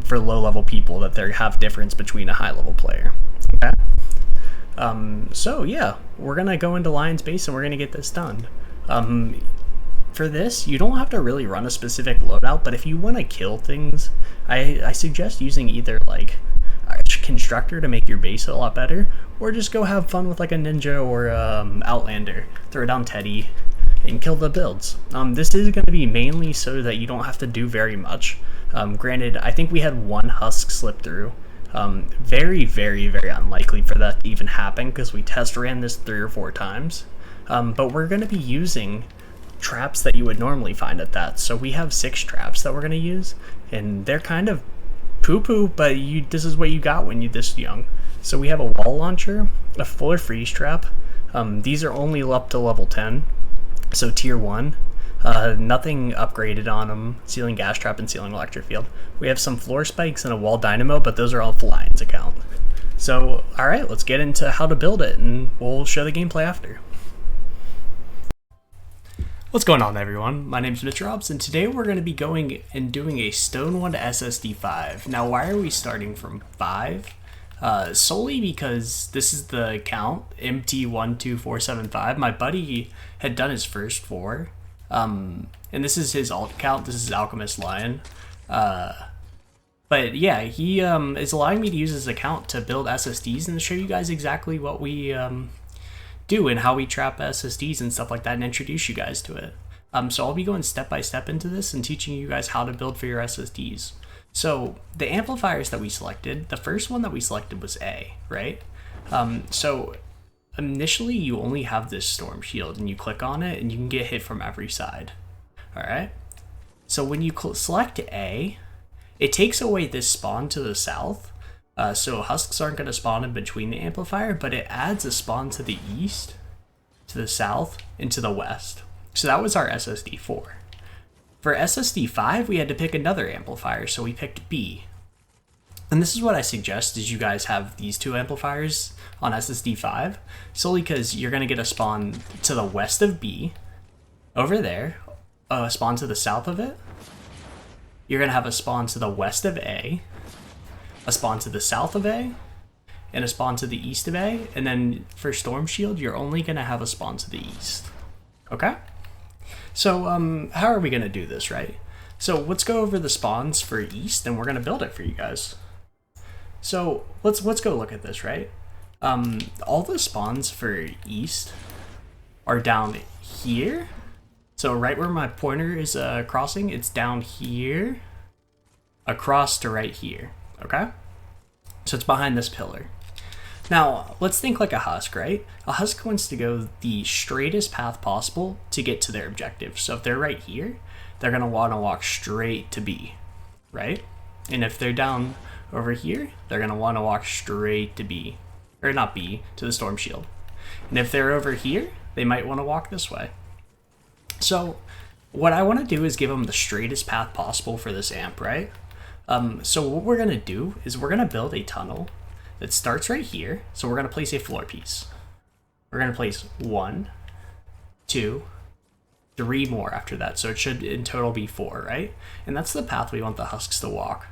for low level people that they have difference between a high level player. Okay. So yeah, we're gonna go into Lion's Base and we're gonna get this done. For this, you don't have to really run a specific loadout, but if you want to kill things, I suggest using either like a constructor to make your base a lot better, or just go have fun with like a ninja or outlander, throw down Teddy, and kill the builds. This is going to be mainly so that you don't have to do very much. Granted, I think we had one husk slip through. Very, very, very unlikely for that to even happen because we test ran this 3 or 4 times. But we're going to be using traps that you would normally find at that. So we have 6 traps that we're going to use, and they're kind of poo-poo, but this is what you got when you're this young. So we have a wall launcher, a fuller freeze trap. These are only up to level 10, so tier 1. Nothing upgraded on them. Ceiling gas trap and ceiling electric field. We have some floor spikes and a wall dynamo, but those are all for Lion's account. So alright, let's get into how to build it, and we'll show the gameplay after. What's going on, everyone? My name is Mr. Robs, and today we're going to be going and doing a Stonewood SSD 5. Now, why are we starting from 5? Solely because this is the count, MT12475. My buddy had done his first 4, and this is his alt count. This is Alchemist Lion. But yeah, he is allowing me to use his account to build SSDs and show you guys exactly what we do and how we trap SSDs and stuff like that, and introduce you guys to it. So I'll be going step by step into this and teaching you guys how to build for your SSDs. So the amplifiers that we selected, the first one that we selected was A, right? So initially you only have this Stormshield, and you click on it and you can get hit from every side. All right. So when you select A, it takes away this spawn to the south. So husks aren't going to spawn in between the amplifier, but it adds a spawn to the east, to the south, and to the west. So that was our SSD 4. For SSD 5, we had to pick another amplifier, so we picked B. And this is what I suggest, is you guys have these 2 amplifiers on SSD 5, solely because you're going to get a spawn to the west of B, over there, a spawn to the south of it. You're going to have a spawn to the west of A, a spawn to the south of A, and a spawn to the east of A, and then for Stormshield, you're only going to have a spawn to the east. Okay? So, how are we going to do this, right? So, let's go over the spawns for east, and we're going to build it for you guys. So, let's go look at this, right? All the spawns for east are down here. So, right where my pointer is crossing, it's down here, across to right here. Okay? So it's behind this pillar. Now, let's think like a husk, right? A husk wants to go the straightest path possible to get to their objective. So if they're right here, they're going to want to walk straight to B, right? And if they're down over here, they're going to want to walk straight to B. Or not B, to the Stormshield. And if they're over here, they might want to walk this way. So what I want to do is give them the straightest path possible for this amp, right? So what we're going to do is we're going to build a tunnel that starts right here. So we're going to place a floor piece. We're going to place 1, 2, 3 more after that. So it should in total be 4, right? And that's the path we want the husks to walk.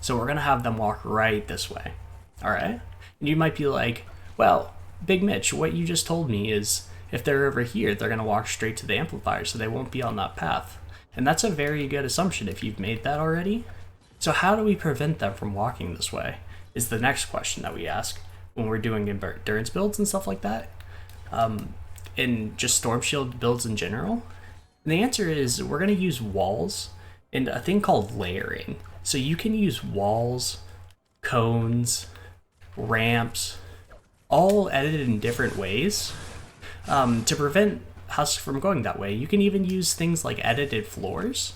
So we're going to have them walk right this way. All right? And you might be like, well, Big Mitch, what you just told me is if they're over here, they're going to walk straight to the amplifier, so they won't be on that path. And that's a very good assumption if you've made that already. So how do we prevent them from walking this way is the next question that we ask when we're doing endurance builds and stuff like that. And just Stormshield builds in general. And the answer is we're going to use walls and a thing called layering. So you can use walls, cones, ramps, all edited in different ways to prevent husks from going that way. You can even use things like edited floors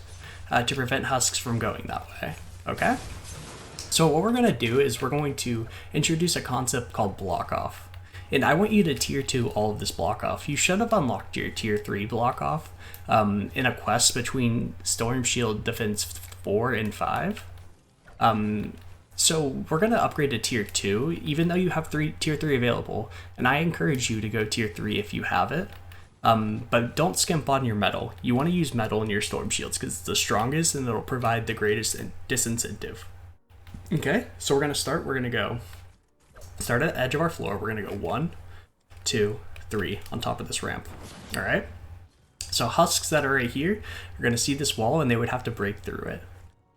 to prevent husks from going that way. Okay? So what we're going to do is we're going to introduce a concept called block off. And I want you to tier 2 all of this block off. You should have unlocked your tier 3 block off in a quest between Stormshield Defense 4 and 5. So we're going to upgrade to tier 2, even though you have tier 3 available. And I encourage you to go tier 3 if you have it. But don't skimp on your metal. You want to use metal in your storm shields because it's the strongest and it'll provide the greatest disincentive. Okay, so we're gonna start. We're gonna go start at the edge of our floor. We're gonna go 1, 2, 3 on top of this ramp. All right. So husks that are right here are gonna see this wall and they would have to break through it.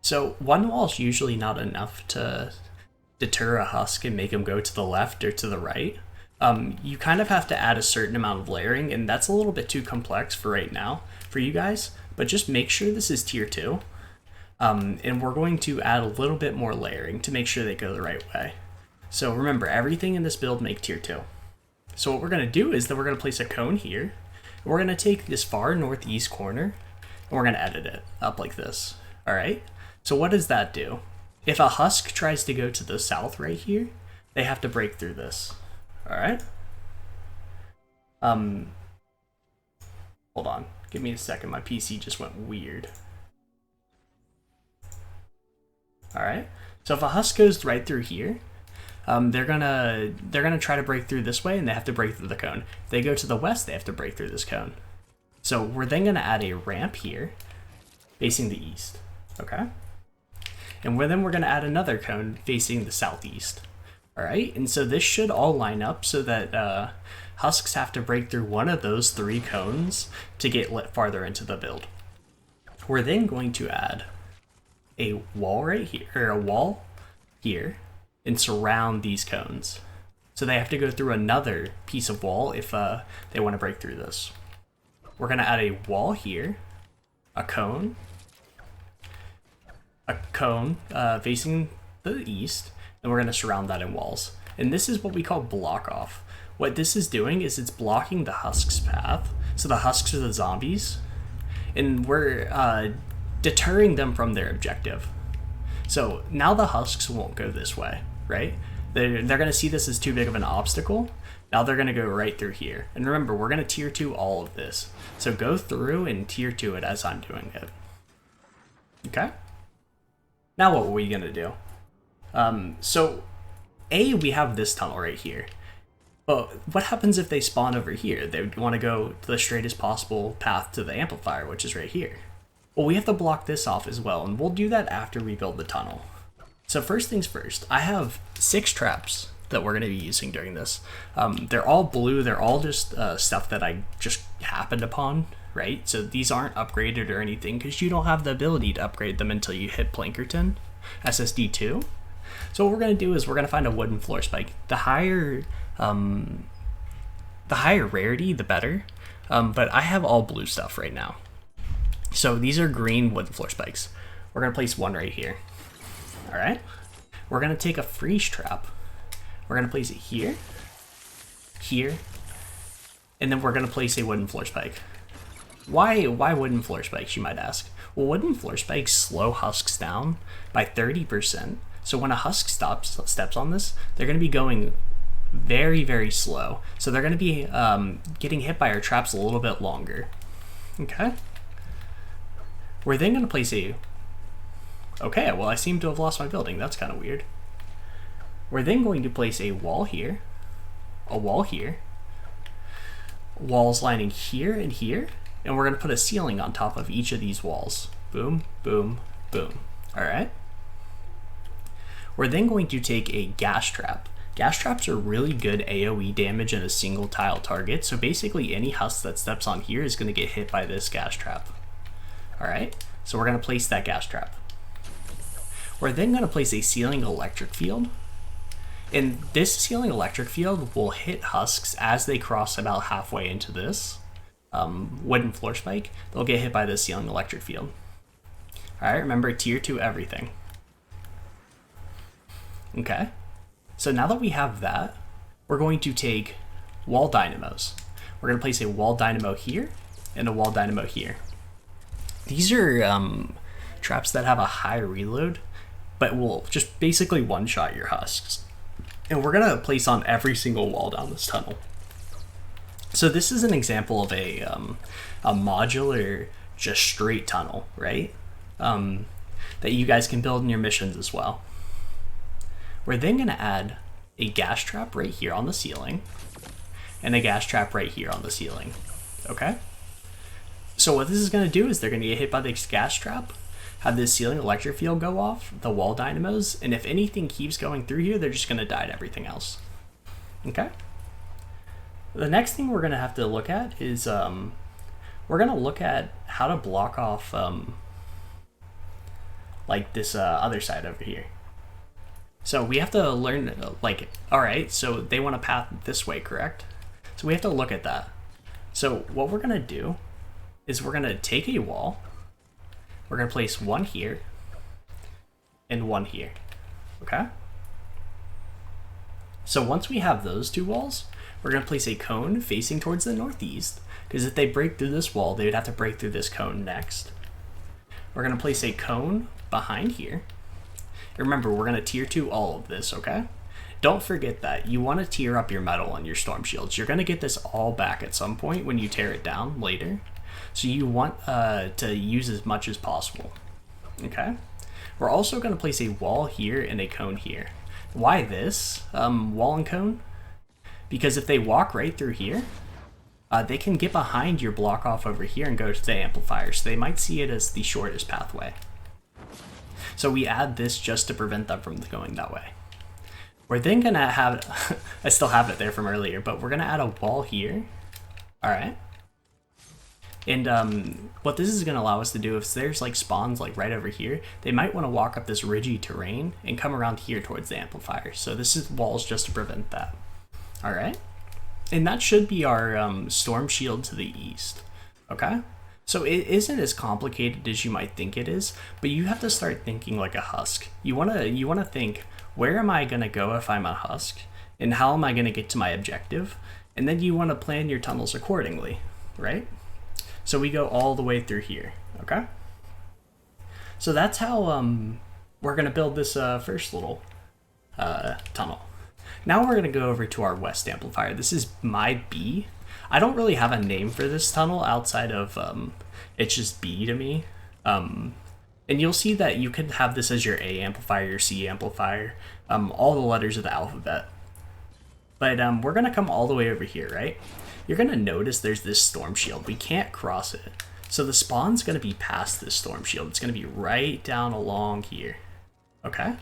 So one wall is usually not enough to deter a husk and make him go to the left or to the right. You kind of have to add a certain amount of layering, and that's a little bit too complex for right now for you guys. But just make sure this is tier 2. And we're going to add a little bit more layering to make sure they go the right way. So remember, everything in this build make tier 2. So what we're going to do is that we're going to place a cone here. And we're going to take this far northeast corner and we're going to edit it up like this. All right. So what does that do? If a husk tries to go to the south right here, they have to break through this. All right. Hold on. Give me a second. My PC just went weird. All right. So if a husk goes right through here, they're gonna try to break through this way, and they have to break through the cone. If they go to the west, they have to break through this cone. So we're then gonna add a ramp here, facing the east. Okay. And we're gonna add another cone facing the southeast. All right. And so this should all line up so that husks have to break through one of those 3 cones to get farther into the build. We're then going to add a wall right here, or a wall here, and surround these cones. So they have to go through another piece of wall if they want to break through this. We're going to add a wall here, a cone facing the east, and we're going to surround that in walls. And this is what we call block off. What this is doing is it's blocking the husks' path. So the husks are the zombies, and we're deterring them from their objective. So now the husks won't go this way, right? They're going to see this as too big of an obstacle. Now they're going to go right through here. And remember, we're going to tier 2 all of this. So go through and tier 2 it as I'm doing it. Okay? Now what are we going to do? So A, we have this tunnel right here. But what happens if they spawn over here? They would want to go to the straightest possible path to the amplifier, which is right here. Well, we have to block this off as well, and we'll do that after we build the tunnel. So first things first, I have 6 traps that we're going to be using during this. They're all blue. They're all just stuff that I just happened upon, right? So these aren't upgraded or anything because you don't have the ability to upgrade them until you hit Plankerton SSD 2. So what we're going to do is we're going to find a wooden floor spike. The higher rarity, the better. But I have all blue stuff right now. So these are green wooden floor spikes. We're going to place one right here. All right. We're going to take a freeze trap. We're going to place it here, here, and then we're going to place a wooden floor spike. Why wooden floor spikes, you might ask? Well, wooden floor spikes slow husks down by 30%. So when a husk steps on this, they're going to be going very, very slow. So they're going to be getting hit by our traps a little bit longer. Okay. We're then going to place a... Okay, well, I seem to have lost my building. That's kind of weird. We're then going to place a wall here, walls lining here and here, and we're going to put a ceiling on top of each of these walls. Boom, boom, boom. All right. We're then going to take a gas trap. Gas traps are really good AoE damage in a single tile target, so basically any husk that steps on here is going to get hit by this gas trap. All right, so we're going to place that gas trap. We're then going to place a ceiling electric field. And this ceiling electric field will hit husks as they cross about halfway into this wooden floor spike. They'll get hit by this ceiling electric field. All right, remember tier 2 everything. Okay, so now that we have that, we're going to take wall dynamos. We're going to place a wall dynamo here and a wall dynamo here. These are traps that have a high reload, but will just basically one-shot your husks. And we're going to place on every single wall down this tunnel. So this is an example of a modular, just straight tunnel, right? That you guys can build in your missions as well. We're then going to add a gas trap right here on the ceiling and a gas trap right here on the ceiling. Okay? So what this is going to do is they're going to get hit by this gas trap. have this ceiling electric field go off, the wall dynamos, and if anything keeps going through here, they're just going to die to everything else. Okay? The next thing we're going to have to look at is we're going to look at how to block off like this other side over here. So we have to learn, like, all right, so they want a path this way, correct? So we have to look at that. So what we're going to do is we're going to take a wall. We're going to place one here and one here, okay? So once we have those two walls, we're going to place a cone facing towards the northeast, because if they break through this wall, they would have to break through this cone next. We're going to place a cone behind here. Remember, we're going to tier 2 all of this, okay? Don't forget that. You want to tier up your metal and your storm shields. You're going to get this all back at some point when you tear it down later. So you want to use as much as possible, okay? We're also going to place a wall here and a cone here. Why this wall and cone? Because if they walk right through here, they can get behind your block off over here and go to the amplifier. So they might see it as the shortest pathway. So we add this just to prevent them from going that way. We're then gonna have, I still have it there from earlier, but we're gonna add a wall here. All right. And what this is gonna allow us to do, if there's like spawns like right over here, they might wanna walk up this ridgy terrain and come around here towards the amplifier. So this is walls just to prevent that. All right. And that should be our storm shield to the east, okay? So it isn't as complicated as you might think it is, but you have to start thinking like a husk. You wanna think, where am I gonna go if I'm a husk, and how am I gonna get to my objective? And then you wanna plan your tunnels accordingly, right? So we go all the way through here, okay? So that's how we're gonna build this first little tunnel. Now we're gonna go over to our west amplifier. This is my B. I don't really have a name for this tunnel outside of it's just B to me. And you'll see that you can have this as your A amplifier, your C amplifier, all the letters of the alphabet. But we're gonna come all the way over here, right? You're gonna notice there's this storm shield. We can't cross it. So the spawn's gonna be past this storm shield. It's gonna be right down along here, okay?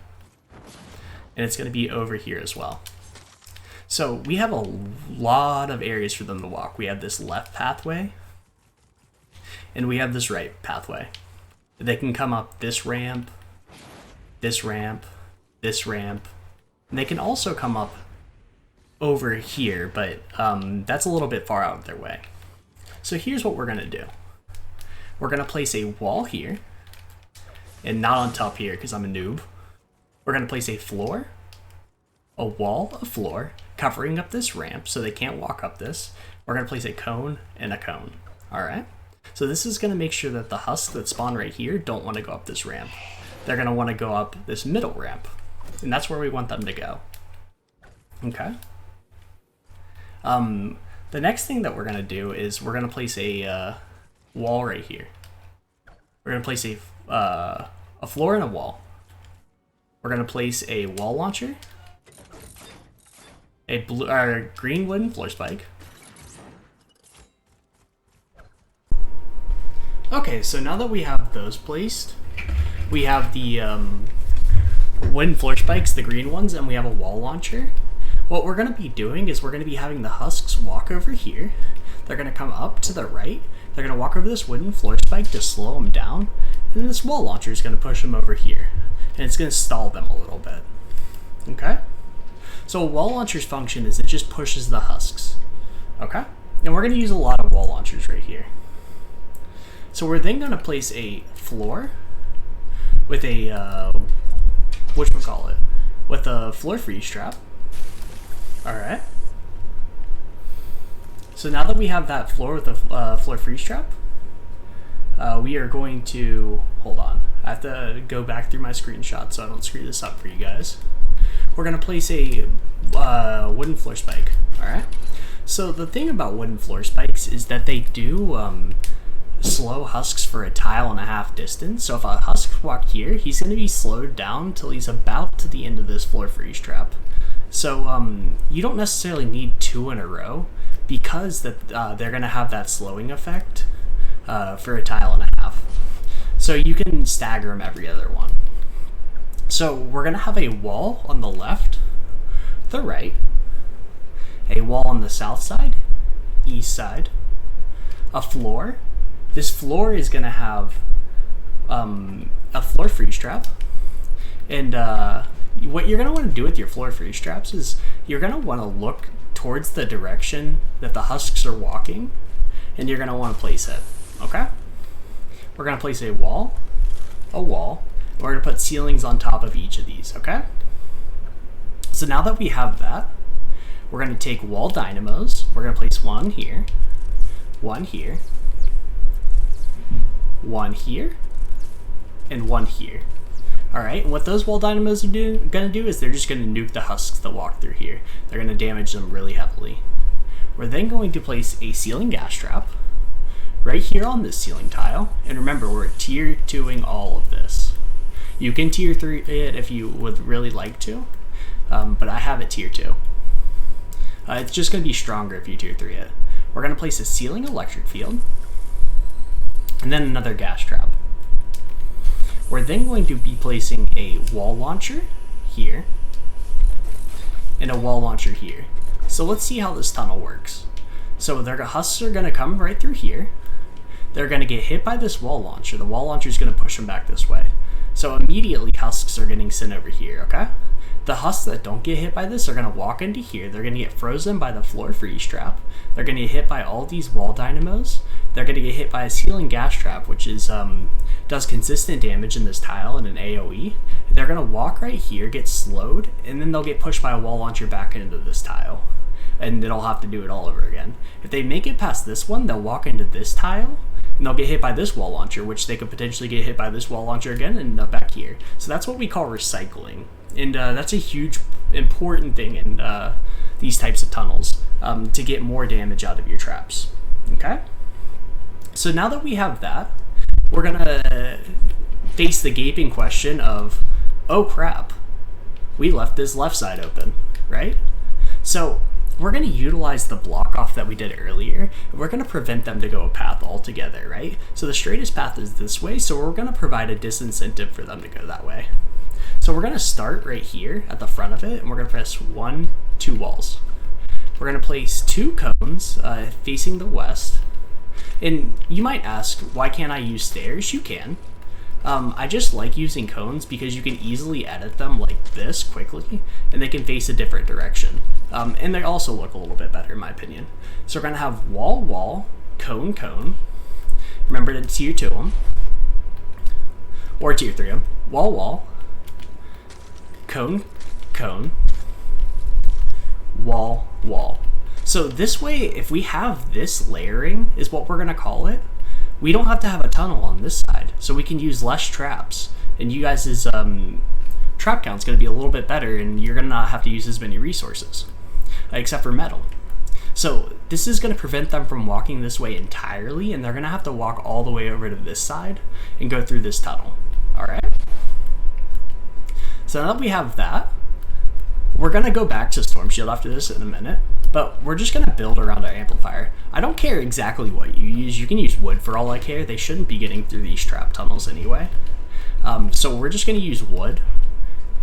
And it's gonna be over here as well. So we have a lot of areas for them to walk. We have this left pathway, and we have this right pathway. They can come up this ramp, this ramp, this ramp, and they can also come up over here, but that's a little bit far out of their way. So here's what we're gonna do. We're gonna place a wall here, and not on top here because I'm a noob. We're gonna place a floor, a wall, a floor, covering up this ramp so they can't walk up this. We're gonna place a cone and a cone, all right? So this is gonna make sure that the husks that spawn right here don't wanna go up this ramp. They're gonna wanna go up this middle ramp, and that's where we want them to go, okay? The next thing that we're gonna do is we're gonna place a wall right here. We're gonna place a floor and a wall. We're gonna place a wall launcher, a green wooden floor spike. Okay, so now that we have those placed, we have the wooden floor spikes, the green ones, and we have a wall launcher. What we're going to be doing is we're going to be having the husks walk over here. They're going to come up to the right. They're going to walk over this wooden floor spike to slow them down, and then this wall launcher is going to push them over here, and it's going to stall them a little bit. Okay? So a wall launcher's function is it just pushes the husks, okay? And we're gonna use a lot of wall launchers right here. So we're then gonna place a floor with a, with a floor freeze trap, all right? So now that we have that floor with a floor freeze trap, we are going to, hold on, I have to go back through my screenshot so I don't screw this up for you guys. We're gonna place a wooden floor spike, all right? So the thing about wooden floor spikes is that they do slow husks for a tile and a half distance. So if a husk walked here, he's gonna be slowed down till he's about to the end of this floor freeze trap. So you don't necessarily need 2 in a row because they're gonna have that slowing effect for a tile and a half. So you can stagger them every other one. So we're going to have a wall on the left, the right, a wall on the south side, east side, a floor. This floor is going to have a floor freeze trap. And what you're going to want to do with your floor freeze traps is you're going to want to look towards the direction that the husks are walking, and you're going to want to place it, okay? We're going to place a wall. We're going to put ceilings on top of each of these, okay? So now that we have that, we're going to take wall dynamos. We're going to place one here, one here, one here, and one here. All right, and what those wall dynamos are going to do is they're just going to nuke the husks that walk through here. They're going to damage them really heavily. We're then going to place a ceiling gas trap right here on this ceiling tile. And remember, we're tier 2ing all of this. You can tier 3 it if you would really like to, but I have it tier 2. It's just going to be stronger if you tier 3 it. We're going to place a ceiling electric field, and then another gas trap. We're then going to be placing a wall launcher here, and a wall launcher here. So let's see how this tunnel works. So their husks are going to come right through here. They're going to get hit by this wall launcher. The wall launcher is going to push them back this way. So immediately husks are getting sent over here, okay? The husks that don't get hit by this are going to walk into here. They're going to get frozen by the floor freeze trap. They're going to get hit by all these wall dynamos. They're going to get hit by a ceiling gas trap, which is does consistent damage in this tile and an AoE. They're going to walk right here, get slowed, and then they'll get pushed by a wall launcher back into this tile. And they'll have to do it all over again. If they make it past this one, they'll walk into this tile, and they'll get hit by this wall launcher, which they could potentially get hit by this wall launcher again and up back here. So that's what we call recycling. And that's a huge, important thing in these types of tunnels, to get more damage out of your traps. Okay? So now that we have that, we're going to face the gaping question of, oh crap, we left this left side open, right? So we're going to utilize the block off that we did earlier, and we're going to prevent them to go a path altogether, right? So the straightest path is this way, so we're going to provide a disincentive for them to go that way. So we're going to start right here at the front of it, and we're going to press 1, 2 walls. We're going to place 2 cones facing the west. And you might ask, why can't I use stairs? You can. I just like using cones because you can easily edit them like this quickly, and they can face a different direction. And they also look a little bit better in my opinion. So we're going to have wall, wall, cone, cone. Remember to tier 2 them. Or tier 3 them. Wall, wall, cone, cone, wall, wall. So this way, if we have this layering, is what we're going to call it, we don't have to have a tunnel on this side. So we can use less traps. And you guys' trap count's going to be a little bit better, and you're going to not have to use as many resources, except for metal. So this is going to prevent them from walking this way entirely, and they're going to have to walk all the way over to this side and go through this tunnel. All right? So now that we have that, we're going to go back to Stormshield after this in a minute, but we're just going to build around our amplifier. I don't care exactly what you use. You can use wood for all I care. They shouldn't be getting through these trap tunnels anyway. So we're just going to use wood,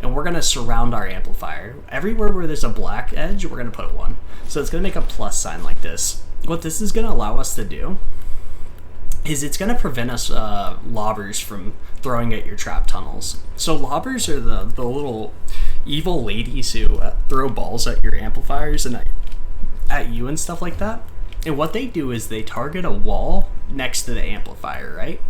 and we're going to surround our amplifier. Everywhere where there's a black edge, we're going to put one. So it's going to make a plus sign like this. What this is going to allow us to do is it's going to prevent us lobbers from throwing at your trap tunnels. So lobbers are the little evil ladies who throw balls at your amplifiers and at you and stuff like that. And what they do is they target a wall next to the amplifier, right?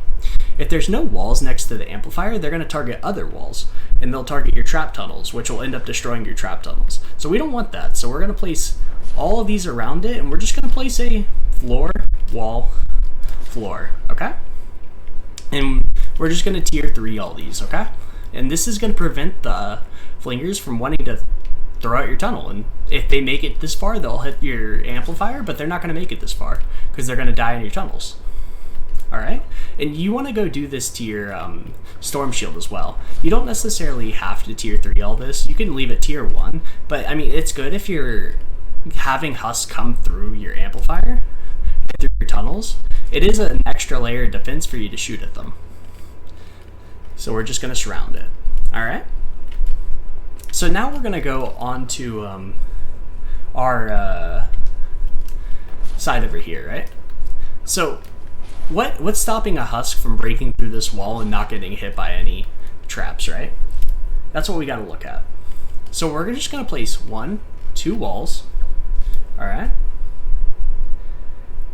If there's no walls next to the amplifier, they're going to target other walls, and they'll target your trap tunnels, which will end up destroying your trap tunnels. So we don't want that. So we're going to place all of these around it, and we're just going to place a floor, wall, floor, okay? And we're just going to tier 3 all these, okay? And this is going to prevent the flingers from wanting to throw out your tunnel. And if they make it this far, they'll hit your amplifier, but they're not going to make it this far because they're going to die in your tunnels. All right? And you want to go do this to your Stormshield as well. You don't necessarily have to tier 3 all this. You can leave it tier 1, but I mean, it's good if you're having husks come through your amplifier, through your tunnels. It is an extra layer of defense for you to shoot at them. So we're just going to surround it. All right. So now we're going to go on to our side over here, right? So what's stopping a husk from breaking through this wall and not getting hit by any traps, right? That's what we got to look at. So we're just going to place 1, 2 walls. All right.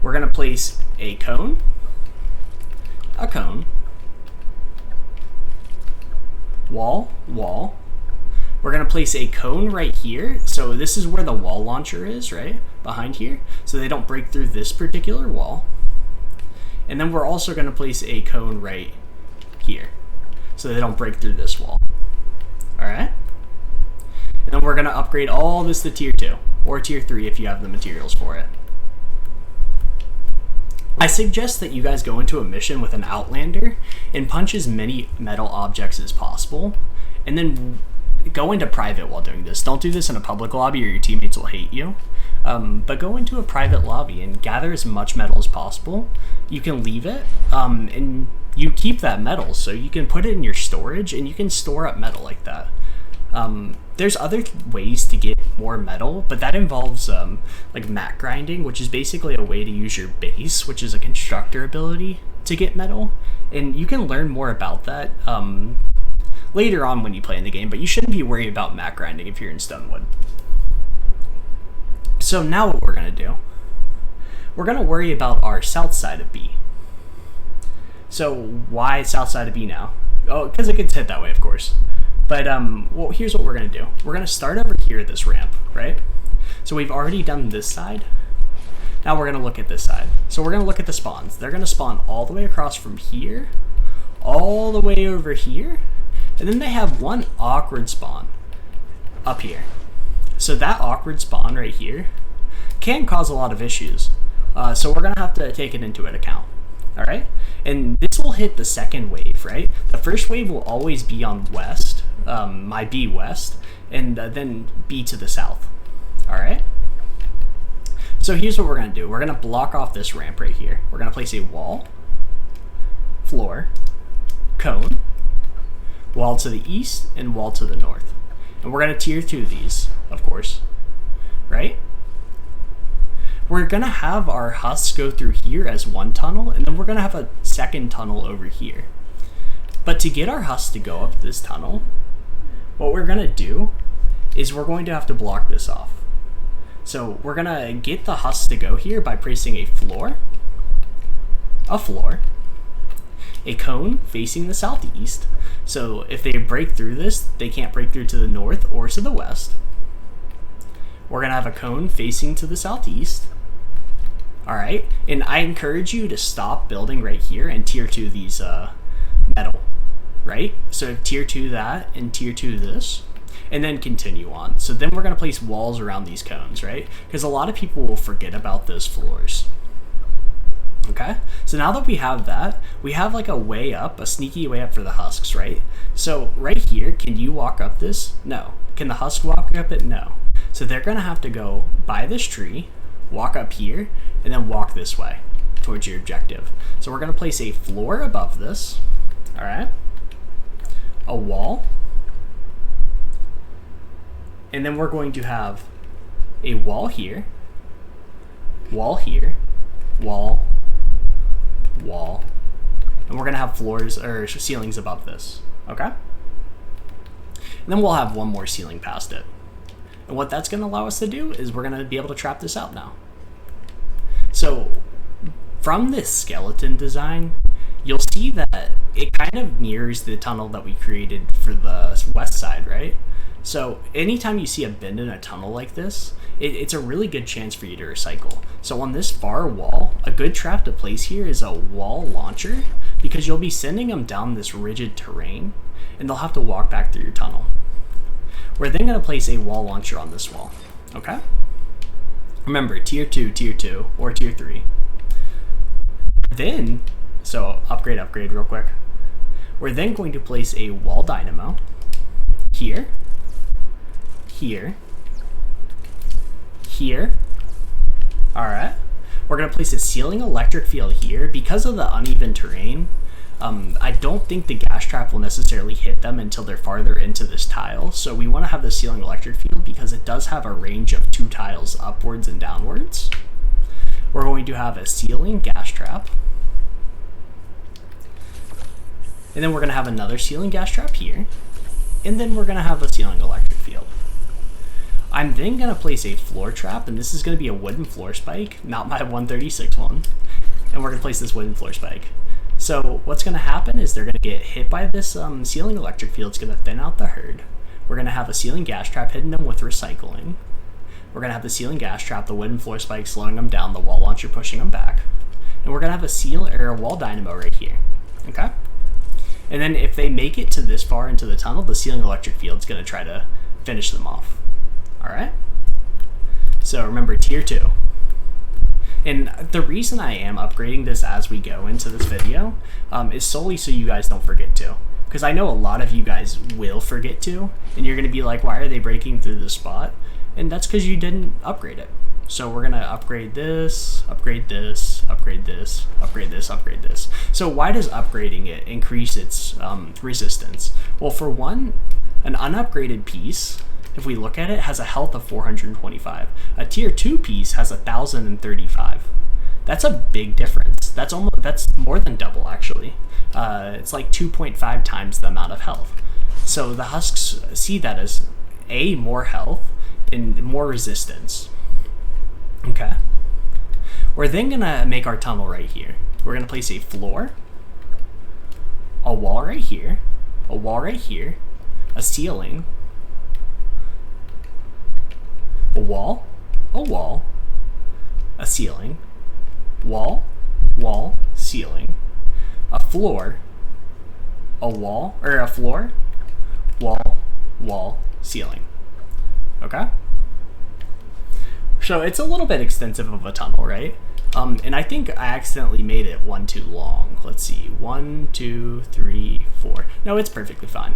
We're going to place a cone, wall, wall. We're going to place a cone right here. So this is where the wall launcher is, right? Behind here. So they don't break through this particular wall. And then we're also going to place a cone right here. So they don't break through this wall. All right? And then we're going to upgrade all this to tier 2 or tier 3 if you have the materials for it. I suggest that you guys go into a mission with an Outlander and punch as many metal objects as possible, and then go into private while doing this. Don't do this in a public lobby or your teammates will hate you. But go into a private lobby and gather as much metal as possible. You can leave it, and you keep that metal, so you can put it in your storage and you can store up metal like that. There's other ways to get more metal, but that involves like mat grinding, which is basically a way to use your base, which is a constructor ability, to get metal. And you can learn more about that later on when you play in the game, but you shouldn't be worried about mat grinding if you're in Stonewood. So now what we're going to do, we're going to worry about our south side of B. So why south side of B now? Oh, because it gets hit that way, of course. But well, here's what we're going to do. We're going to start over here at this ramp, right? So we've already done this side. Now we're going to look at this side. So we're going to look at the spawns. They're going to spawn all the way across from here, all the way over here. And then they have one awkward spawn up here. So that awkward spawn right here can cause a lot of issues. So we're going to have to take it into account. All right. And this will hit the second wave, right? The first wave will always be on west, my B west, and then B to the south. All right. So here's what we're going to do. We're going to block off this ramp right here. We're going to place a wall, floor, cone, wall to the east, and wall to the north. And we're going to tier 2 these, of course, right? We're going to have our husks go through here as one tunnel, and then we're going to have a second tunnel over here. But to get our husks to go up this tunnel, what we're going to do is we're going to have to block this off. So we're going to get the husks to go here by placing a floor, a cone facing the southeast. So if they break through this, they can't break through to the north or to the west. We're going to have a cone facing to the southeast. All right. And I encourage you to stop building right here and tier 2 these metal, right? So tier 2 that and tier 2 this, and then continue on. So then we're going to place walls around these cones, right? Because a lot of people will forget about those floors. Okay, so now that we have that, we have like a way up, a sneaky way up for the husks, right? So right here, can you walk up this? No. Can the husk walk up it? No. So they're going to have to go by this tree, walk up here, and then walk this way towards your objective. So we're going to place a floor above this, all right? A wall. And then we're going to have a wall here, wall, wall, and we're going to have floors or ceilings above this, okay? And then we'll have one more ceiling past it. And what that's going to allow us to do is we're going to be able to trap this out now. So from this skeleton design, you'll see that it kind of mirrors the tunnel that we created for the west side, right? So anytime you see a bend in a tunnel like this, it's a really good chance for you to recycle. So on this far wall, a good trap to place here is a wall launcher, because you'll be sending them down this rigid terrain and they'll have to walk back through your tunnel. We're then going to place a wall launcher on this wall, okay? Remember, tier 2, or tier 3. Then, so upgrade real quick. We're then going to place a wall dynamo here, here, here. All right. We're going to place a ceiling electric field here. Because of the uneven terrain, I don't think the gas trap will necessarily hit them until they're farther into this tile. So we want to have the ceiling electric field because it does have a range of 2 tiles upwards and downwards. We're going to have a ceiling gas trap. And then we're going to have another ceiling gas trap here. And then we're going to have a ceiling electric field. I'm then going to place a floor trap, and this is going to be a wooden floor spike, not my 136 one. And we're going to place this wooden floor spike. So what's going to happen is they're going to get hit by this ceiling electric field. It's going to thin out the herd. We're going to have a ceiling gas trap hitting them with recycling. We're going to have the ceiling gas trap, the wooden floor spike slowing them down, the wall launcher pushing them back. And we're going to have a wall dynamo right here. Okay? And then if they make it to this far into the tunnel, the ceiling electric field is going to try to finish them off. All right. So remember, tier 2. And the reason I am upgrading this as we go into this video is solely so you guys don't forget to. Because I know a lot of you guys will forget to, and you're going to be like, why are they breaking through the spot? And that's because you didn't upgrade it. So we're going to upgrade this, upgrade this, upgrade this, upgrade this, upgrade this. So why does upgrading it increase its resistance? Well, for one, an unupgraded piece, if we look at it, has a health of 425. A tier 2 piece has 1,035. That's a big difference. That's more than double, actually. It's like 2.5 times the amount of health. So the husks see that as A, more health, and more resistance. Okay. We're then gonna make our tunnel right here. We're gonna place a floor, a wall right here, a wall right here, a ceiling, a wall, a ceiling, wall, ceiling, a floor, wall, ceiling. Okay? So it's a little bit extensive of a tunnel, right? And I think I accidentally made it one too long. Let's see, 1, 2, 3, 4. No, it's perfectly fine.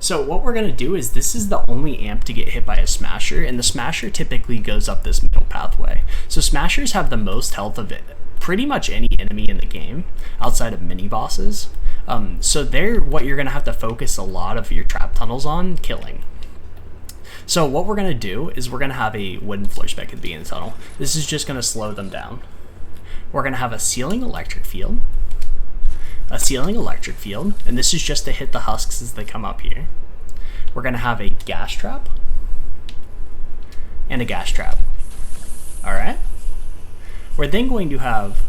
So what we're going to do is this is the only amp to get hit by a smasher, and the smasher typically goes up this middle pathway. So smashers have the most health of pretty much any enemy in the game outside of mini bosses. So they're what you're going to have to focus a lot of your trap tunnels on killing. So what we're going to do is we're going to have a wooden floor spike at the beginning of the tunnel. This is just going to slow them down. We're going to have a ceiling electric field, a ceiling electric field, and this is just to hit the husks as they come up here. We're going to have a gas trap and a gas trap. All right. We're then going to have,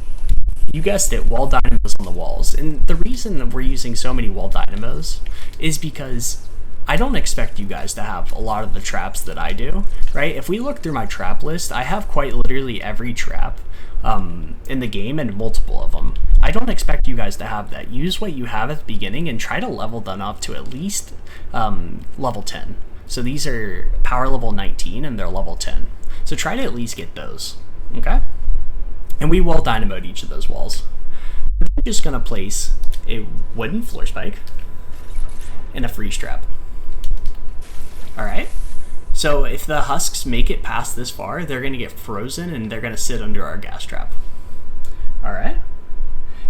you guessed it, wall dynamos on the walls. And the reason that we're using so many wall dynamos is because I don't expect you guys to have a lot of the traps that I do, right? If we look through my trap list, I have quite literally every trap in the game and multiple of them. I don't expect you guys to have that. Use what you have at the beginning and try to level them up to at least level 10. So these are power level 19 and they're level 10. So try to at least get those, okay? And we wall dynamoed each of those walls. We're just gonna place a wooden floor spike and a freeze trap. All right. So if the husks make it past this far, they're going to get frozen and they're going to sit under our gas trap. All right.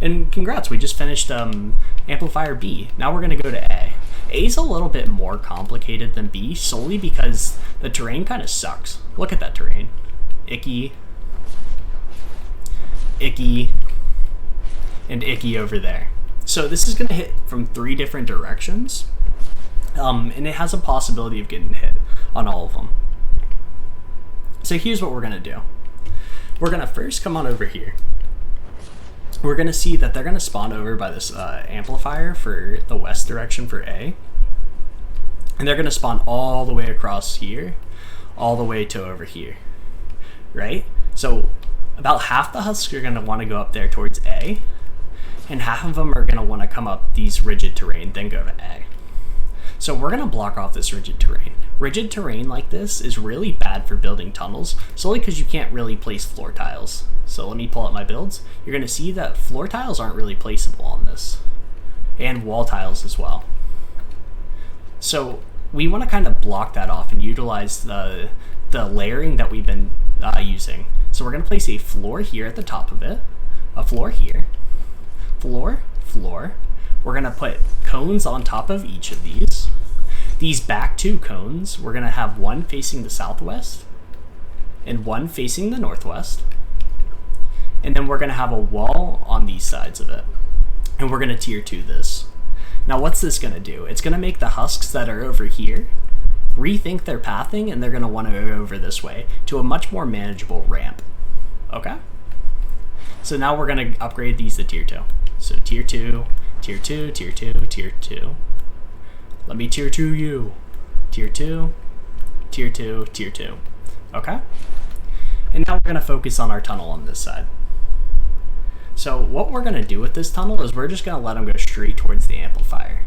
And congrats, we just finished Amplifier B. Now we're going to go to A. A is a little bit more complicated than B solely because the terrain kind of sucks. Look at that terrain. Icky, icky, and icky over there. So this is going to hit from 3 different directions. And it has a possibility of getting hit on all of them. So here's what we're going to do. We're going to first come on over here. We're going to see that they're going to spawn over by this amplifier for the west direction for A. And they're going to spawn all the way across here, all the way to over here, right? So about half the husks are going to want to go up there towards A, and half of them are going to want to come up these rigid terrain, then go to A. So we're going to block off this rigid terrain. Rigid terrain like this is really bad for building tunnels, solely because you can't really place floor tiles. So let me pull up my builds. You're going to see that floor tiles aren't really placeable on this, and wall tiles as well. So we want to kind of block that off and utilize the layering that we've been using. So So we're going to place a floor here at the top of it, a floor here, floor, floor. We're going to put cones on top of each of these. These back two cones, we're going to have one facing the southwest and one facing the northwest. And then we're going to have a wall on these sides of it. And we're going to tier 2 this. Now what's this going to do? It's going to make the husks that are over here rethink their pathing, and they're going to want to go over this way to a much more manageable ramp. Okay? So now we're going to upgrade these to tier 2. So tier 2, tier 2, tier 2, tier 2. Let me tier 2 you. Tier 2, tier 2, tier 2. Okay? And now we're going to focus on our tunnel on this side. So what we're going to do with this tunnel is we're just going to let them go straight towards the amplifier.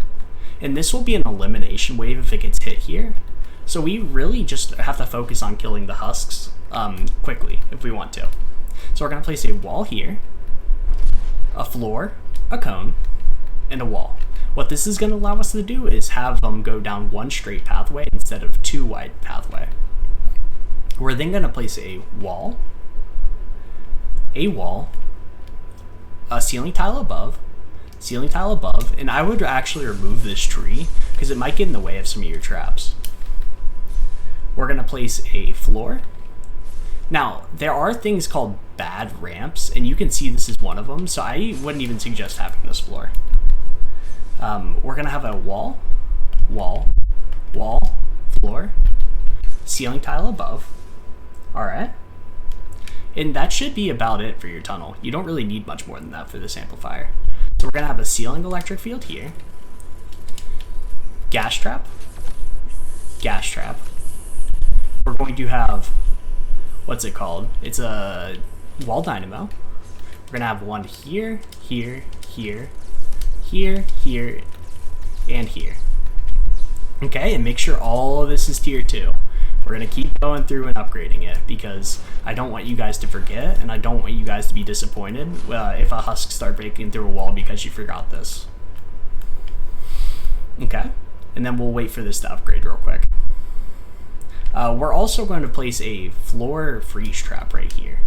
And this will be an elimination wave if it gets hit here. So we really just have to focus on killing the husks quickly if we want to. So we're going to place a wall here, a floor, a cone, and a wall. What this is going to allow us to do is have them go down one straight pathway instead of two wide pathway. We're then going to place a wall, a ceiling tile above, and I would actually remove this tree because it might get in the way of some of your traps. We're going to place a floor. Now, there are things called bad ramps, and you can see this is one of them, so I wouldn't even suggest having this floor. We're going to have a wall, floor, ceiling tile above. All right. And that should be about it for your tunnel. You don't really need much more than that for this amplifier. So we're going to have a ceiling electric field here, gas trap. We're going to have, what's it called? It's a wall dynamo. We're going to have one here, here, here, here, here, and here. Okay, and make sure all of this is tier 2. We're going to keep going through and upgrading it because I don't want you guys to forget, and I don't want you guys to be disappointed if a husk start breaking through a wall because you forgot this. Okay, and then we'll wait for this to upgrade real quick. We're also going to place a floor freeze trap right here.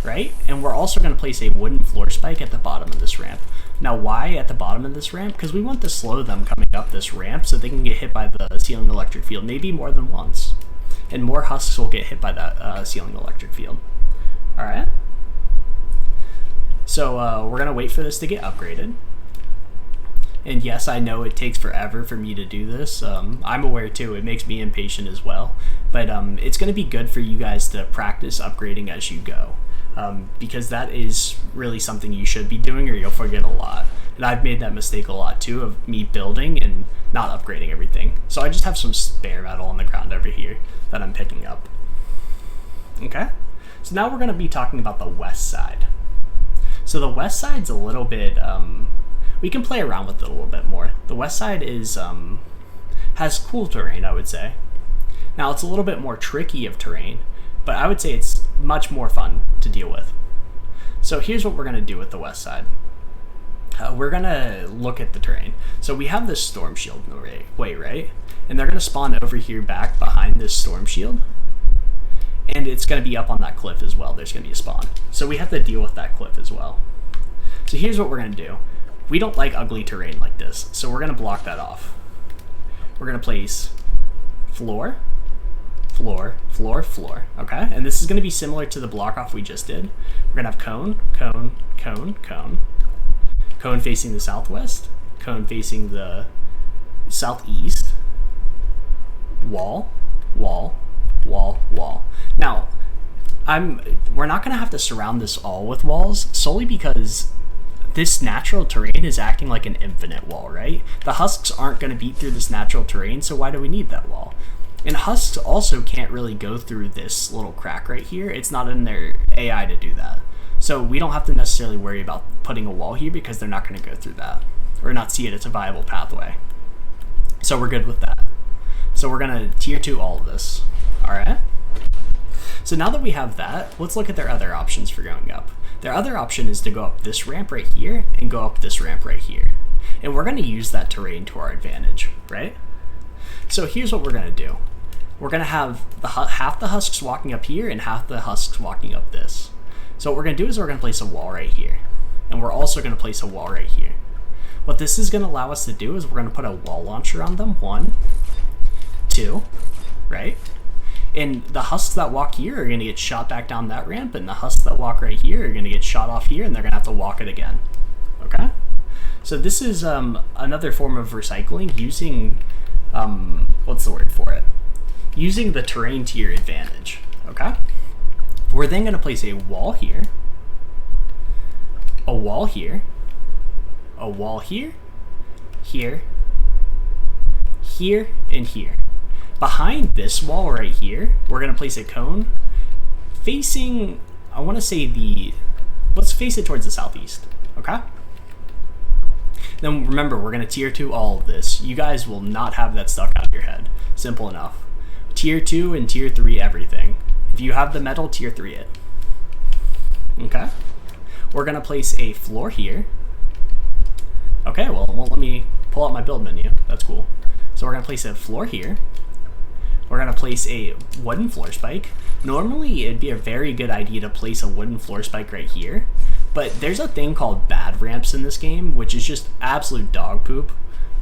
Right? And we're also going to place a wooden floor spike at the bottom of this ramp. Now, why at the bottom of this ramp? Because we want to slow them coming up this ramp so they can get hit by the ceiling electric field, maybe more than once. And more husks will get hit by that ceiling electric field. Alright? So we're going to wait for this to get upgraded. And yes, I know it takes forever for me to do this. I'm aware too, it makes me impatient as well. But it's going to be good for you guys to practice upgrading as you go. Because that is really something you should be doing or you'll forget a lot. And I've made that mistake a lot too, of me building and not upgrading everything. So I just have some spare metal on the ground over here that I'm picking up. Okay, so now we're going to be talking about the west side. So the west side's a little bit, we can play around with it a little bit more. The west side is has cool terrain, I would say. Now it's a little bit more tricky of terrain, but I would say it's much more fun to deal with. So here's what we're going to do with the west side. We're going to look at the terrain. So we have this Stormshield in the way, right? And they're going to spawn over here back behind this Stormshield. And it's going to be up on that cliff as well. There's going to be a spawn. So we have to deal with that cliff as well. So here's what we're going to do. We don't like ugly terrain like this, so we're going to block that off. We're going to place floor, floor, floor, floor, okay? And this is going to be similar to the block off we just did. We're going to have cone, cone, cone, cone. Cone facing the southwest, cone facing the southeast, wall, wall, wall, wall. Now, we're not going to have to surround this all with walls solely because this natural terrain is acting like an infinite wall, right? The husks aren't going to beat through this natural terrain, so why do we need that wall? And husks also can't really go through this little crack right here. It's not in their AI to do that. So we don't have to necessarily worry about putting a wall here because they're not going to go through that or not see it as a viable pathway. So we're good with that. So we're going to tier 2 all of this. All right. So now that we have that, let's look at their other options for going up. Their other option is to go up this ramp right here and go up this ramp right here. And we're going to use that terrain to our advantage, right? So here's what we're going to do. we're going to have half the husks walking up here and half the husks walking up this. So what we're going to do is we're going to place a wall right here. And we're also going to place a wall right here. What this is going to allow us to do is we're going to put a wall launcher on them. 1, 2, right? And the husks that walk here are going to get shot back down that ramp, and the husks that walk right here are going to get shot off here, and they're going to have to walk it again. Okay? So this is another form of recycling using, what's the word for it? Using the terrain to your advantage. Okay? We're then going to place a wall here, a wall here, a wall here, here, here, and here. Behind this wall right here, we're going to place a cone facing, I want to say let's face it towards the southeast, okay? Then remember, we're going to tier 2 all of this. You guys will not have that stuck out of your head. Simple enough. Tier 2 and tier 3 everything. If you have the metal, tier 3 it. Okay? We're going to place a floor here. Okay, well, it won't let me pull out my build menu. That's cool. So we're going to place a floor here. We're going to place a wooden floor spike. Normally, it'd be a very good idea to place a wooden floor spike right here, but there's a thing called bad ramps in this game, which is just absolute dog poop.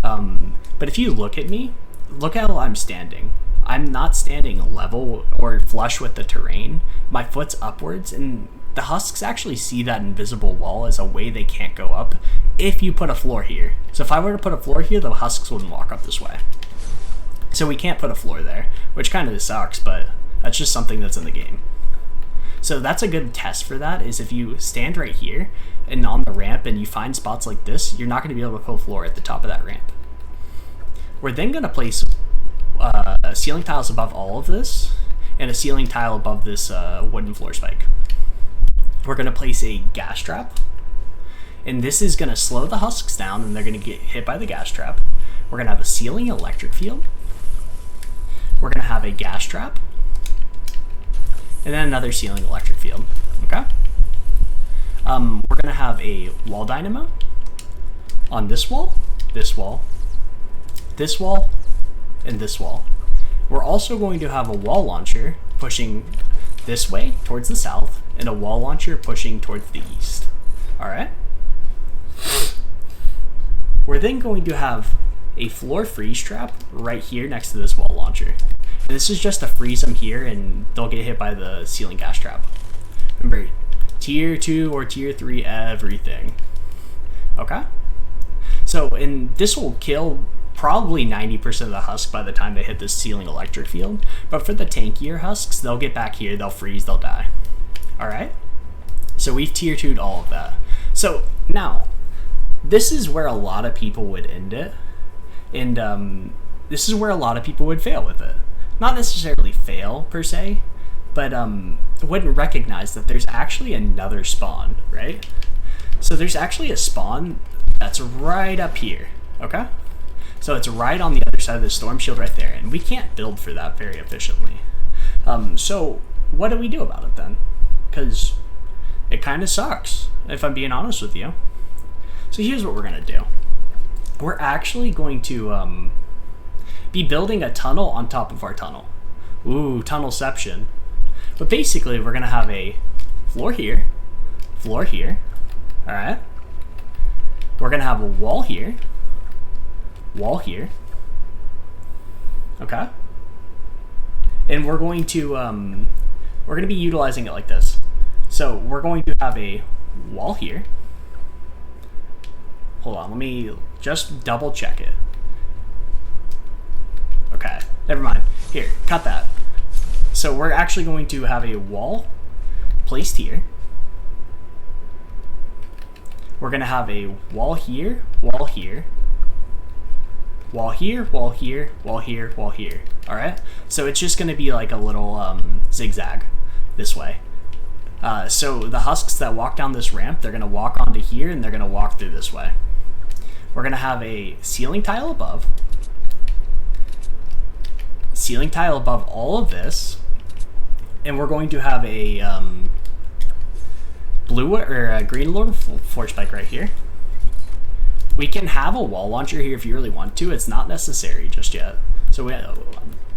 But if you look at me, look how I'm standing. I'm not standing level or flush with the terrain. My foot's upwards, and the husks actually see that invisible wall as a way they can't go up if you put a floor here. So if I were to put a floor here, the husks wouldn't walk up this way. So we can't put a floor there, which kind of sucks, but that's just something that's in the game. So that's a good test for that, is if you stand right here and on the ramp and you find spots like this, you're not going to be able to put a floor at the top of that ramp. We're then going to place ceiling tiles above all of this and a ceiling tile above this wooden floor spike. We're going to place a gas trap, and this is going to slow the husks down and they're going to get hit by the gas trap. We're going to have a ceiling electric field. We're going to have a gas trap, and then another ceiling electric field. Okay? We're going to have a wall dynamo on this wall, this wall, this wall, and this wall. We're also going to have a wall launcher pushing this way towards the south, and a wall launcher pushing towards the east. Alright? We're then going to have a floor freeze trap right here next to this wall launcher. And this is just to freeze them here and they'll get hit by the ceiling gas trap. Remember, tier 2 or tier 3 everything. Okay? So, and this will kill probably 90% of the husks by the time they hit this ceiling electric field. But for the tankier husks, they'll get back here, they'll freeze, they'll die. Alright? So we've tier 2'd all of that. So, now, this is where a lot of people would end it. And this is where a lot of people would fail with it. Not necessarily fail, per se, but wouldn't recognize that there's actually another spawn, right? So there's actually a spawn that's right up here, okay? So it's right on the other side of the Stormshield right there, and we can't build for that very efficiently. So what do we do about it then? Because it kind of sucks, if I'm being honest with you. So here's what we're going to do. We're actually going to be building a tunnel on top of our tunnel. Ooh, tunnelception. But basically, we're going to have a floor here, alright? We're going to have a wall here, okay? And we're going to be utilizing it like this. So we're going to have a wall here. Hold on, let me just double check it. Okay, never mind. Here, cut that. So we're actually going to have a wall placed here. We're going to have a wall here, wall here, wall here, wall here, wall here, wall here. Alright? So it's just going to be like a little zigzag this way. So the husks that walk down this ramp, they're going to walk onto here and they're going to walk through this way. We're going to have a ceiling tile above. Ceiling tile above all of this. And we're going to have a blue or a green lord floor spike right here. We can have a wall launcher here if you really want to. It's not necessary just yet. So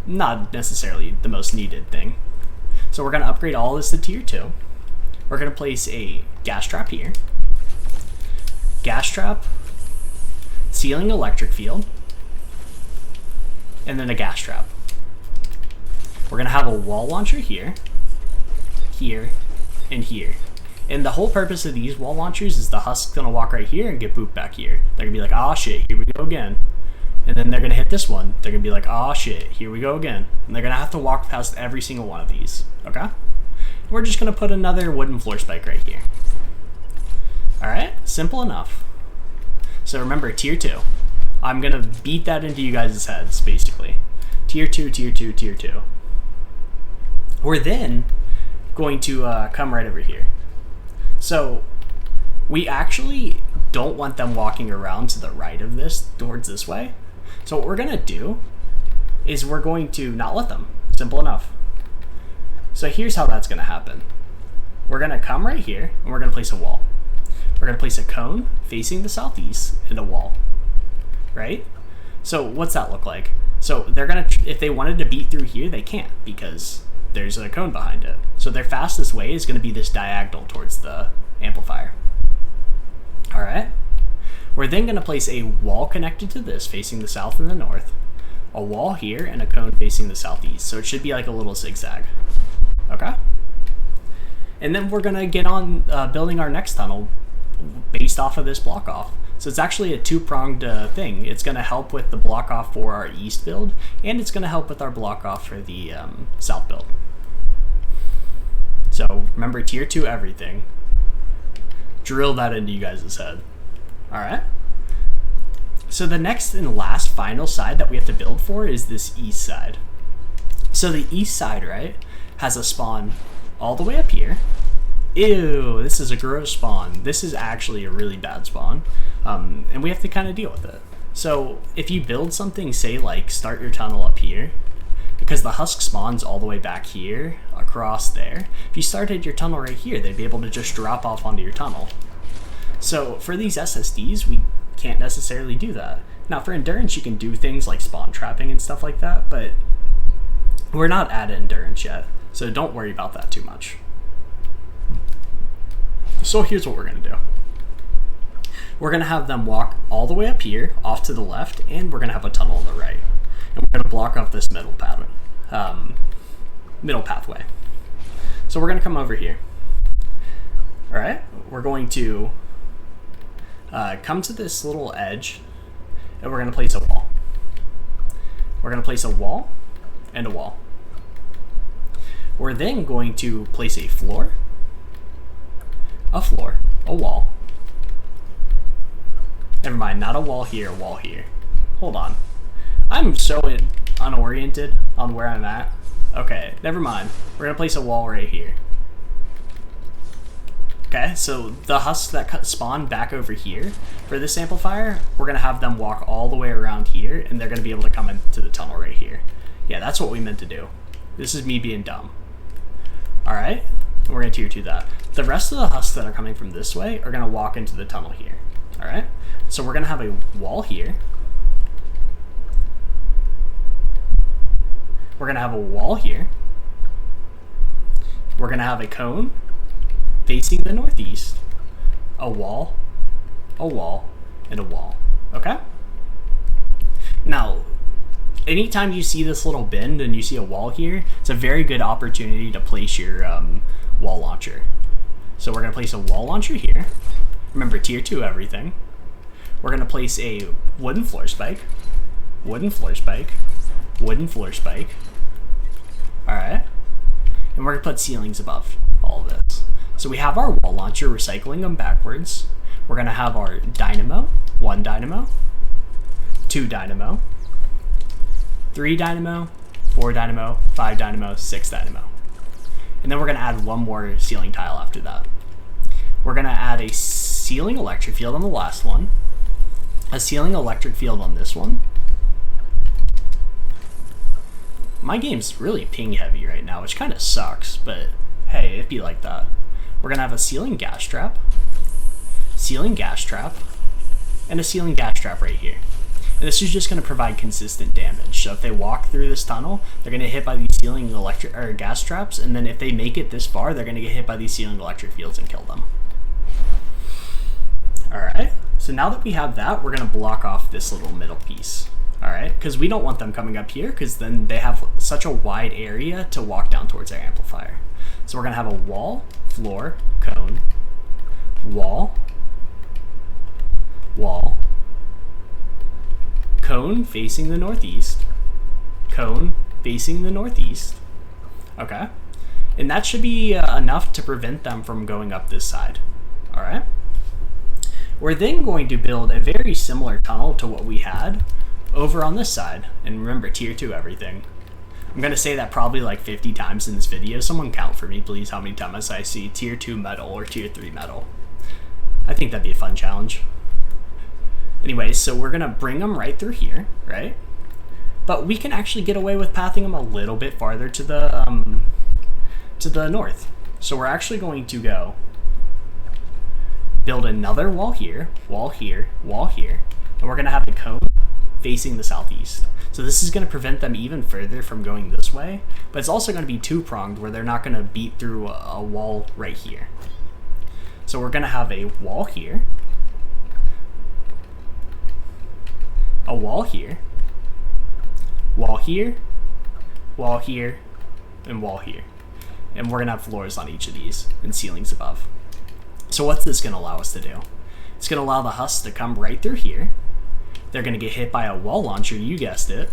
not necessarily the most needed thing. So we're going to upgrade all this to tier 2. We're going to place a gas trap here. Gas trap, ceiling electric field, and then a gas trap. We're going to have a wall launcher here, here, and here. And the whole purpose of these wall launchers is the husk's going to walk right here and get booped back here. They're going to be like, oh shit, here we go again. And then they're going to hit this one. They're going to be like, oh shit, here we go again. And they're going to have to walk past every single one of these. Okay? We're just going to put another wooden floor spike right here. Alright? Simple enough. So remember, tier 2. I'm going to beat that into you guys' heads, basically. Tier 2, tier 2, tier 2. We're then going to come right over here. So we actually don't want them walking around to the right of this, towards this way. So what we're going to do is we're going to not let them. Simple enough. So here's how that's going to happen. We're going to come right here, and we're going to place a wall. We're going to place a cone facing the southeast and a wall. Right? So what's that look like? So they're going to, if they wanted to beat through here, they can't because there's a cone behind it. So their fastest way is going to be this diagonal towards the amplifier. Alright. We're then going to place a wall connected to this facing the south and the north, a wall here, and a cone facing the southeast. So it should be like a little zigzag. Okay? And then we're going to get on building our next tunnel based off of this block off. So it's actually a two-pronged thing. It's going to help with the block off for our east build, and it's going to help with our block off for the south build. So remember, tier 2 everything. Drill that into you guys' head. Alright? So the next and last final side that we have to build for is this east side. So the east side, right, has a spawn all the way up here. Ew, this is a gross spawn. This is actually a really bad spawn. And we have to kind of deal with it. So if you build something, say like start your tunnel up here, because the husk spawns all the way back here, across there. If you started your tunnel right here, they'd be able to just drop off onto your tunnel. So for these SSDs, we can't necessarily do that. Now for endurance, you can do things like spawn trapping and stuff like that, but we're not at endurance yet, so don't worry about that too much. So here's what we're going to do. We're going to have them walk all the way up here, off to the left, and we're going to have a tunnel on the right. And we're going to block off this middle pathway. So we're going to come over here. Alright, we're going to come to this little edge, and we're going to place a wall. We're going to place a wall and a wall. We're then going to place a floor, a wall. Never mind, not a wall here, a wall here. Hold on. I'm so unoriented on where I'm at. Okay, never mind. We're gonna place a wall right here. Okay, so the husks that spawn back over here for this amplifier, we're gonna have them walk all the way around here, and they're gonna be able to come into the tunnel right here. Yeah, that's what we meant to do. This is me being dumb. Alright, we're gonna tier 2 that. The rest of the husks that are coming from this way are gonna walk into the tunnel here. Alright, so we're gonna have a wall here. We're gonna have a wall here. We're gonna have a cone facing the northeast, a wall, and a wall. Okay? Now, anytime you see this little bend and you see a wall here, it's a very good opportunity to place your wall launcher. So we're gonna place a wall launcher here. Remember, tier 2 everything. We're gonna place a wooden floor spike, wooden floor spike, wooden floor spike. Alright. And we're gonna put ceilings above all of this. So we have our wall launcher, recycling them backwards. We're gonna have our dynamo, 1 dynamo, 2 dynamo, 3 dynamo, 4 dynamo, 5 dynamo, 6 dynamo. And then we're gonna add one more ceiling tile after that. We're gonna add a ceiling electric field on the last one, a ceiling electric field on this one. My game's really ping heavy right now, which kind of sucks, but hey, it'd be like that. We're gonna have a ceiling gas trap, and a ceiling gas trap right here. And this is just going to provide consistent damage. So if they walk through this tunnel, they're going to get hit by these ceiling electric or gas traps, and then if they make it this far, they're going to get hit by these ceiling electric fields and kill them. Alright, so now that we have that, we're going to block off this little middle piece. Alright, because we don't want them coming up here, because then they have such a wide area to walk down towards our amplifier. So we're going to have a wall, floor, cone, wall, wall, cone facing the northeast, cone facing the northeast. Okay, and that should be enough to prevent them from going up this side. Alright, we're then going to build a very similar tunnel to what we had over on this side. And remember, tier 2 everything. I'm going to say that probably like 50 times in this video. Someone count for me, please, how many times I see tier 2 metal or tier 3 metal. I think that'd be a fun challenge. Anyways, so we're going to bring them right through here, right? But we can actually get away with pathing them a little bit farther to the north. So we're actually going to go build another wall here, wall here, wall here, and we're going to have a cone facing the southeast. So this is going to prevent them even further from going this way, but it's also going to be two-pronged where they're not going to beat through a wall right here. So we're going to have a wall here, a wall here, wall here, wall here, and wall here. And we're going to have floors on each of these and ceilings above. So what's this going to allow us to do? It's going to allow the husks to come right through here. They're going to get hit by a wall launcher, you guessed it,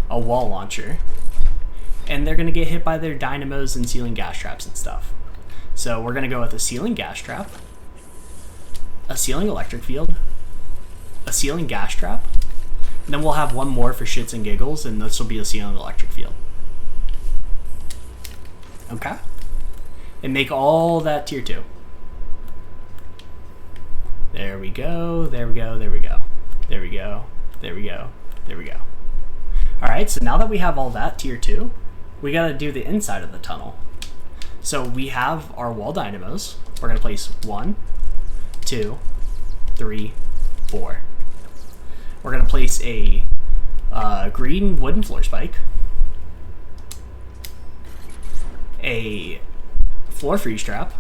a wall launcher. And they're going to get hit by their dynamos and ceiling gas traps and stuff. So we're going to go with a ceiling gas trap, a ceiling electric field, a ceiling gas trap, and then we'll have one more for shits and giggles, and this will be a ceiling electric field. Okay? And make all that tier 2. There we go, there we go, there we go. There we go, there we go, there we go. Alright, so now that we have all that tier 2, we gotta do the inside of the tunnel. So we have our wall dynamos. We're gonna place 1, 2, 3, 4. We're gonna place a green wooden floor spike, a floor freeze trap,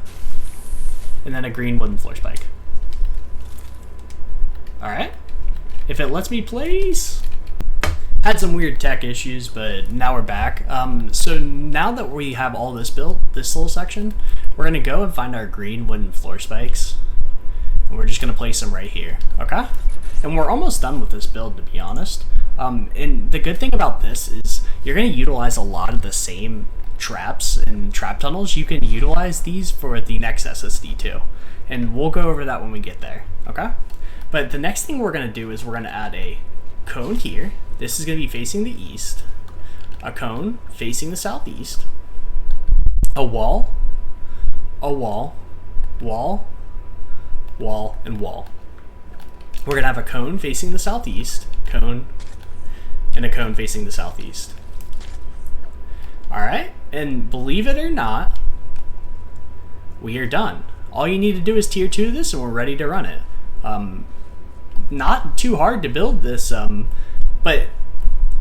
and then a green wooden floor spike. Alright, if it lets me place. Had some weird tech issues, but now we're back. So now that we have all this built, this little section, we're gonna go and find our green wooden floor spikes, and we're just gonna place them right here, okay? And we're almost done with this build, to be honest. And the good thing about this is you're gonna utilize a lot of the same traps and trap tunnels. You can utilize these for the next SSD too, and we'll go over that when we get there, okay? But the next thing we're gonna do is we're gonna add a cone here. This is gonna be facing the east, a cone facing the southeast, a wall, wall, wall, and wall. We're gonna have a cone facing the southeast, cone, and a cone facing the southeast. Alright, and believe it or not, we are done. All you need to do is tier 2 this and we're ready to run it. Not too hard to build this, but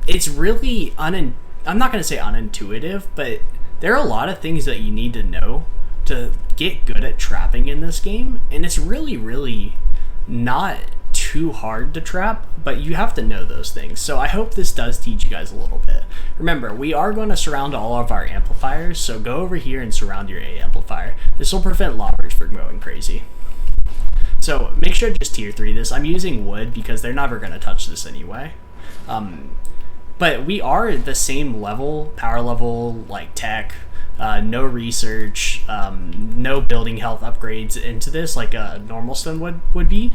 it's really I'm not going to say unintuitive, but there are a lot of things that you need to know to get good at trapping in this game, and it's really not too hard to trap, but you have to know those things. So I hope this does teach you guys a little bit. Remember, we are going to surround all of our amplifiers, so go over here and surround your A amplifier. This will prevent lobbers from going crazy. So make sure to just tier 3 this. I'm using wood because they're never going to touch this anyway. But we are the same level, power level, like tech, no research, no building health upgrades into this like a normal Stonewood would be.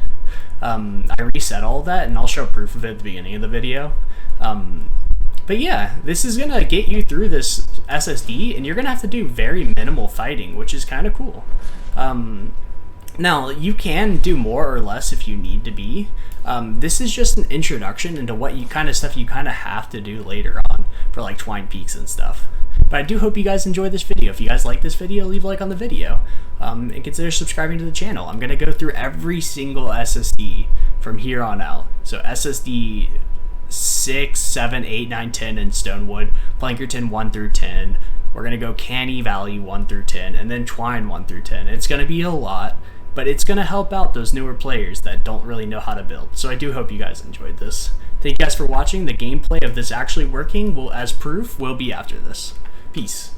I reset all of that, and I'll show proof of it at the beginning of the video. But yeah, this is going to get you through this SSD, and you're going to have to do very minimal fighting, which is kind of cool. Now, you can do more or less if you need to be. This is just an introduction into what stuff you kind of have to do later on for like Twine Peaks and stuff. But I do hope you guys enjoyed this video. If you guys like this video, leave a like on the video, and consider subscribing to the channel. I'm going to go through every single SSD from here on out. So SSD 6, 7, 8, 9, 10 in Stonewood, Plankerton 1 through 10. We're going to go Canny Valley 1 through 10, and then Twine 1 through 10. It's going to be a lot, but it's going to help out those newer players that don't really know how to build. So I do hope you guys enjoyed this. Thank you guys for watching. The gameplay of this actually working, as proof, will be after this. Peace.